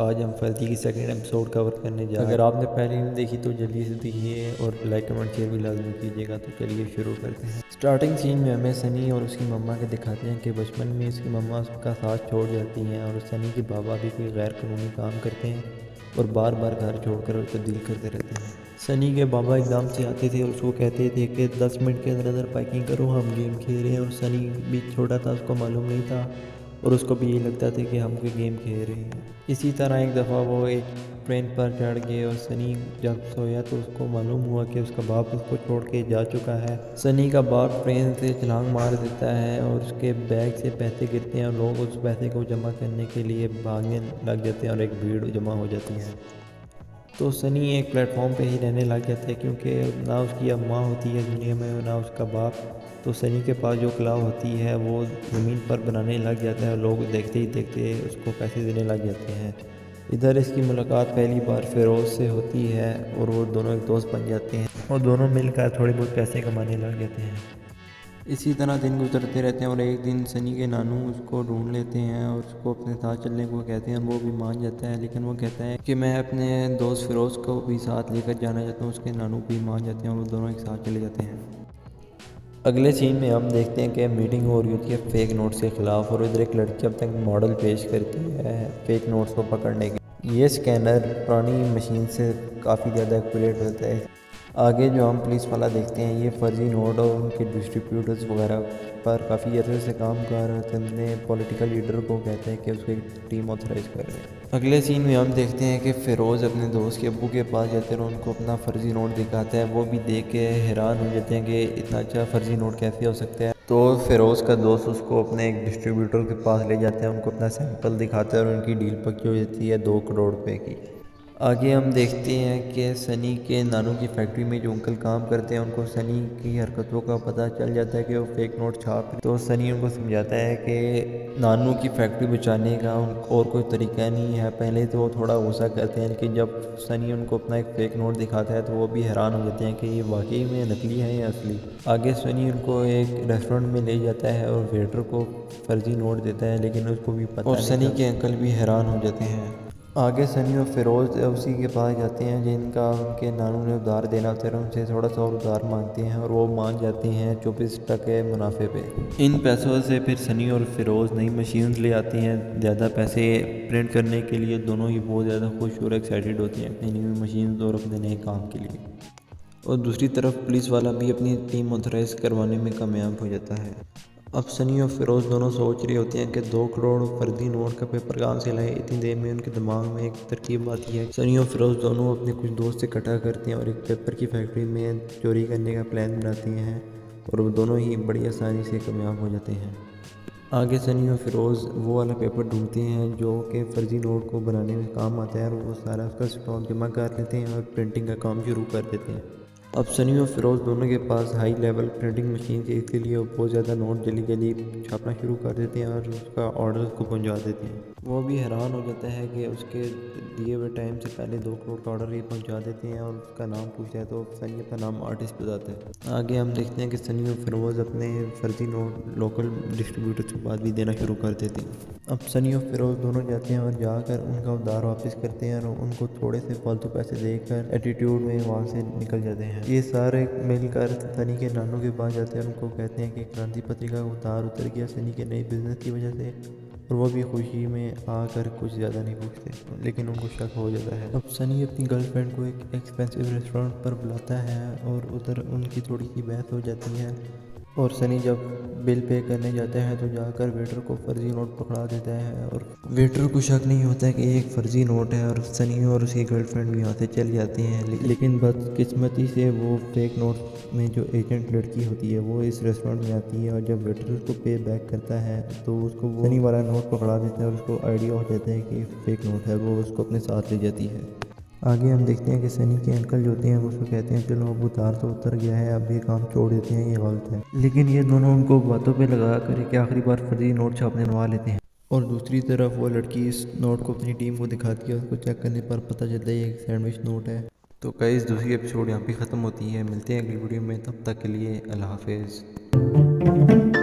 آج ہم فرضی کی سیکنڈ ایپیسوڈ کور کرنے جا رہے ہیں۔ اگر آپ نے پہلے نہیں دیکھی تو جلدی سے دیکھیے اور لائک کمنٹ شیئر بھی لازمی کیجیے گا۔ تو چلیے شروع کرتے ہیں۔ سٹارٹنگ سین میں ہمیں سنی اور اس کی مما کے دکھاتے ہیں کہ بچپن میں اس کی مما اس کا ساتھ چھوڑ جاتی ہیں اور سنی کے بابا بھی کوئی غیر قانونی کام کرتے ہیں اور بار بار گھر چھوڑ کر تبدیل کرتے رہتے ہیں۔ سنی کے بابا ایگزام سے آتے تھے اور اس کو کہتے تھے کہ 10 منٹ کے اندر پیکنگ کرو، ہم گیم کھیل رہے ہیں، اور سنی بھی چھوٹا تھا، اس کو معلوم نہیں تھا اور اس کو بھی یہ لگتا تھا کہ ہم کوئی گیم کھیل رہے ہیں۔ اسی طرح ایک دفعہ وہ ایک ٹرین پر چڑھ گئے اور سنی جب سویا تو اس کو معلوم ہوا کہ اس کا باپ اس کو چھوڑ کے جا چکا ہے۔ سنی کا باپ ٹرین سے چھلانگ مار دیتا ہے اور اس کے بیگ سے پیسے گرتے ہیں اور لوگ اس پیسے کو جمع کرنے کے لیے بھاگنے لگ جاتے ہیں اور ایک بھیڑ جمع ہو جاتی ہے۔ تو سنی ایک پلیٹ فارم پہ ہی رہنے لگ جاتا ہے کیونکہ نہ اس کی اب ماں ہوتی ہے دنیا میں نہ اس کا باپ۔ تو سنی کے پاس جو کلا ہوتی ہے وہ زمین پر بنانے لگ جاتا ہے اور لوگ دیکھتے ہی دیکھتے اس کو پیسے دینے لگ جاتے ہیں۔ ادھر اس کی ملاقات پہلی بار فیروز سے ہوتی ہے اور وہ دونوں ایک دوست بن جاتے ہیں اور دونوں مل کر تھوڑے بہت پیسے کمانے لگ جاتے ہیں۔ اسی طرح دن گزرتے رہتے ہیں اور ایک دن سنی کے نانو اس کو ڈھونڈ لیتے ہیں اور اس کو اپنے ساتھ چلنے کو کہتے ہیں اور وہ بھی مان جاتا ہے، لیکن وہ کہتا ہے کہ میں اپنے دوست فیروز کو بھی ساتھ لے کر جانا چاہتا ہوں۔ اس کے نانو بھی مان جاتے ہیں اور وہ دونوں ایک ساتھ چلے جاتے ہیں۔ اگلے سین میں ہم دیکھتے ہیں کہ میٹنگ ہو رہی ہوتی ہے فیک نوٹس کے خلاف اور ادھر ایک لڑکی اب تک ماڈل پیش کرتی ہے فیک نوٹس کو پکڑنے کے۔ یہ سکینر پرانی مشین سے کافی زیادہ ایکوریٹ ہوتا ہے۔ آگے جو ہم پولیس والا دیکھتے ہیں یہ فرضی نوٹ اور ان کے ڈسٹریبیوٹرز وغیرہ پر کافی عرصے سے کام کر رہے تھے۔ اپنے پولیٹیکل لیڈر کو کہتے ہیں کہ اس کی ٹیم آتھرائز کر رہے ہیں۔ اگلے سین میں ہم دیکھتے ہیں کہ فیروز اپنے دوست کے ابو کے پاس جاتے ہیں اور ان کو اپنا فرضی نوٹ دکھاتا ہے۔ وہ بھی دیکھ کے حیران ہو جاتے ہیں کہ اتنا اچھا فرضی نوٹ کیسے ہو سکتا ہے۔ تو فیروز کا دوست اس کو اپنے ایک ڈسٹریبیوٹر کے پاس لے جاتے ہیں، ان کو اپنا سیمپل دکھاتا ہے اور ان کی ڈیل پکی ہو جاتی ہے 2 کروڑ روپے کی۔ آگے ہم دیکھتے ہیں کہ سنی کے نانو کی فیکٹری میں جو انکل کام کرتے ہیں ان کو سنی کی حرکتوں کا پتہ چل جاتا ہے کہ وہ فیک نوٹ چھاپ ہیں۔ تو سنی ان کو سمجھاتا ہے کہ نانو کی فیکٹری بچانے کا اور کوئی طریقہ نہیں ہے۔ پہلے تو وہ تھوڑا غصہ کرتے ہیں لیکن جب سنی ان کو اپنا ایک فیک نوٹ دکھاتا ہے تو وہ بھی حیران ہو جاتے ہیں کہ یہ واقعی میں نکلی ہے یا اصلی۔ آگے سنی ان کو ایک ریسٹورنٹ میں لے جاتا ہے اور ویٹر کو فرضی نوٹ دیتا ہے لیکن اس کو بھی پتہ نہیں، اور سنی کے انکل بھی حیران ہو جاتے ہیں۔ آگے سنی اور فیروز اسی کے پاس جاتے ہیں جن کا ان کے نانو نے ادھار دینا ہوتا ہے، ان سے تھوڑا سا اور ادھار مانگتے ہیں اور وہ مان جاتے ہیں 24% منافع پہ۔ ان پیسوں سے پھر سنی اور فیروز نئی مشینز لے آتی ہیں زیادہ پیسے پرنٹ کرنے کے لیے۔ دونوں ہی بہت زیادہ خوش اور ایکسائٹیڈ ہوتی ہیں اپنی نئی مشینز اور اپنے نئے کام کے لیے۔ اور دوسری طرف پولیس والا بھی اپنی ٹیم آتھرائز کروانے میں کامیاب ہو جاتا ہے۔ اب سنی اور فیروز دونوں سوچ رہے ہوتے ہیں کہ 2 کروڑ فرضی نوٹ کا پیپر کہاں سے لائے۔ اتنی دیر میں ان کے دماغ میں ایک ترکیب آتی ہے۔ سنی اور فیروز دونوں اپنے کچھ دوست اکٹھا کرتے ہیں اور ایک پیپر کی فیکٹری میں چوری کرنے کا پلان بناتے ہیں اور وہ دونوں ہی بڑی آسانی سے کامیاب ہو جاتے ہیں۔ آگے سنی اور فیروز وہ والا پیپر ڈھونڈتے ہیں جو کہ فرضی نوٹ کو بنانے میں کام آتا ہے اور وہ سارا اس کا اسٹاک جمع کر لیتے ہیں اور پرنٹنگ کا کام شروع کر دیتے ہیں۔ اب سنی اور فیروز دونوں کے پاس ہائی لیول پرنٹنگ مشین تھی، اس کے لیے وہ بہت زیادہ نوٹ جلدی جلدی چھاپنا شروع کر دیتے ہیں اور اس کا آرڈر کو پہنچا دیتے ہیں۔ وہ بھی حیران ہو جاتا ہے کہ اس کے دیے ہوئے ٹائم سے پہلے 2 کروڑ کا آرڈر ہی پہنچا دیتے ہیں اور اس کا نام پوچھتا ہے تو سنی اپنا نام آرٹسٹ بتاتا ہے۔ آگے ہم دیکھتے ہیں کہ سنی اور فیروز اپنے فرضی نوٹ لوکل ڈسٹریبیوٹر کے بعد بھی دینا شروع کر دیتے ہیں۔ اب سنی اور فیروز دونوں جاتے ہیں اور جا کر ان کا ادھار واپس کرتے ہیں اور ان کو تھوڑے سے فالتو پیسے دے کر ایٹیٹیوڈ میں وہاں سے نکل جاتے ہیں۔ یہ سارے مل کر سنی کے نانو کے پاس جاتے ہیں اور ان کو کہتے ہیں کہ کرانتی پتریکا کا ادھار اتر گیا سنی کے نئے بزنس کی وجہ سے، اور وہ بھی خوشی میں آ کر کچھ زیادہ نہیں پوچھتے لیکن ان کو شک ہو جاتا ہے۔ اب سنی اپنی گرل فرینڈ کو ایک ایکسپینسو ریسٹورنٹ پر بلاتا ہے اور ادھر ان کی تھوڑی سی بحث ہو جاتی ہے اور سنی جب بل پے کرنے جاتا ہے تو جا کر ویٹر کو فرضی نوٹ پکڑا دیتا ہے اور ویٹر کو شک نہیں ہوتا ہے کہ یہ ایک فرضی نوٹ ہے اور سنی اور اس کی گرل فرینڈ بھی یہاں سے چل جاتی ہیں۔ لیکن بدقسمتی سے وہ فیک نوٹ میں جو ایجنٹ لڑکی ہوتی ہے وہ اس ریسٹورنٹ میں آتی ہے اور جب ویٹر اس کو پے بیک کرتا ہے تو اس کو وہ سنی والا نوٹ پکڑا دیتا ہے اور اس کو آئیڈیا ہو جاتا ہے کہ فیک نوٹ ہے، وہ اس کو اپنے ساتھ لے جاتی ہے۔ آگے ہم دیکھتے ہیں کہ سنی کے انکل جو ہوتے ہیں وہ اس کو کہتے ہیں چلو اب ادھار تو اتر گیا ہے، اب یہ کام چھوڑ دیتے ہیں، یہ غلط ہے۔ لیکن یہ دونوں ان کو باتوں پہ لگا کر کہ آخری بار فرضی نوٹ چھاپنے منوا لیتے ہیں اور دوسری طرف وہ لڑکی اس نوٹ کو اپنی ٹیم کو دکھاتی ہے، اس کو چیک کرنے پر پتہ چلتا ہے یہ ایک سینڈوچ نوٹ ہے۔ تو گائز دوسری ایپیسوڈ یہاں پہ ختم ہوتی ہے، ملتے ہیں اگلی ویڈیو میں، تب تک کے لیے اللہ حافظ۔